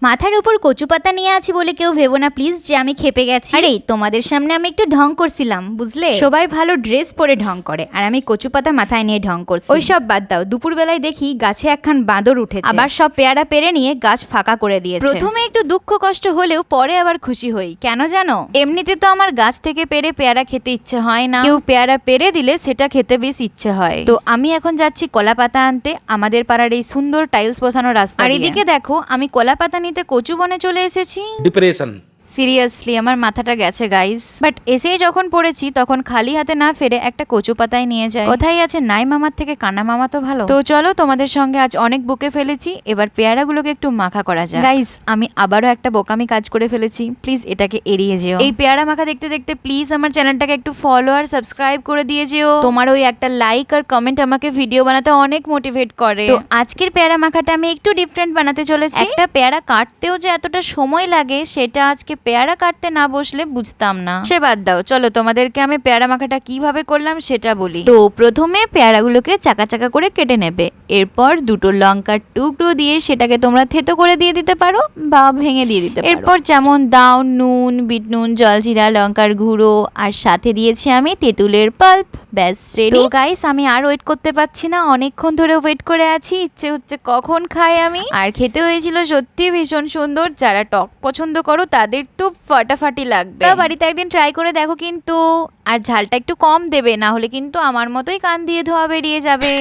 মাথার উপর কচু পাতা নিয়ে আছি বলে কেউ ভেবো না প্লিজ যে আমি খেপে গেছি। আরে তোমাদের সামনে আমি একটু ঢং করছিলাম, বুঝলে? সবাই ভালো ড্রেস পরে ঢং করে, আর আমি কচু পাতা মাথায় নিয়ে ঢং করছি। ওই সব বাদ দাও, দুপুর বেলায় দেখি গাছে একখান বাঁদর উঠেছে, আবার সব পেয়ারা পেরে নিয়ে গাছ ফাঁকা করে দিয়েছে। প্রথমে একটু দুঃখ কষ্ট হলেও পরে আবার খুশি হই। কেন জানো? এমনিতে তো আমার গাছ থেকে পেরে পেয়ারা খেতে ইচ্ছে হয় না, কেউ পেয়ারা পেরে দিলে সেটা খেতে বেশ ইচ্ছে হয়। তো আমি এখন যাচ্ছি কলা পাতা আনতে আমাদের পাড়ার এই সুন্দর টাইলস বসানো রাস্তা। আর এদিকে দেখো আমি কলা পাতা নিতে কচু বনে চলে এসেছি। ডিপ্রেশন। সিরিয়াসলি আমার মাথাটা গেছে গাইস। বাট এসেই যখন পড়েছি তখন খালি হাতে না ফেরে একটা কচু পাতায় নিয়ে যায়। কোথায় আছে নাই মামার থেকে কানা মামা তো ভালো। তো চলো তোমাদের সঙ্গে আজ অনেক বুকে ফেলেছি, এবার পেয়ারাগুলোকে একটু মাখা করা যায়। গাইস আমি আবারও একটা বোকামি কাজ করে ফেলেছি, প্লিজ এটাকে এড়িয়ে যেও। এই পেয়ারা মাখা দেখতে দেখতে প্লিজ আমার চ্যানেলটাকে একটু ফলো আর সাবস্ক্রাইব করে দিয়ে যেও। তোমার ওই একটা লাইক আর কমেন্ট আমাকে ভিডিও বানাতে অনেক মোটিভেট করে। তো আজকের পেয়ারা মাখাটা আমি একটু ডিফারেন্ট বানাতে চলেছি। একটা পেয়ারা কাটতেও যে এতটা সময় লাগে সেটা আজকে পেয়ারা কাটতে না বসলে বুঝতাম না। সে বাদ দাও, চলো তোমাদেরকে আমি পেয়ারা মাখাটা কিভাবে করলাম সেটা বলি। তো প্রথমে পেয়ারাগুলোকে চাকা চাকা করে কেটে নেবে, এরপর দুটো লঙ্কার টুকরো দিয়ে সেটাকে তোমরা থেতো করে দিয়ে দিতে পারো বা ভেঙে দিয়ে দিতে পারো। এরপর যেমন দাও নুন, বিট নুন, জলজিরা, লঙ্কার গুঁড়ো, আর সাথে দিয়েছি আমি তেঁতুলের পাল্প। ব্যাস রেডি। তো গাইস আমি আর ওয়েট করতে পারছি না, অনেকক্ষণ ধরে ওয়েট করে আছি, ইচ্ছে হচ্ছে কখন খাই আমি। আর খেতে হয়েছিল সত্যি ভীষণ সুন্দর। যারা টক পছন্দ করো তাদের তো ফাটাফাটি লাগবে। বাড়িতে একদিন ট্রাই করে দেখো কিন্তু। আর ঝালটা একটু কম দেবে, না হলে কিন্তু আমার মতোই কান দিয়ে ধোয়া বেরিয়ে যাবে।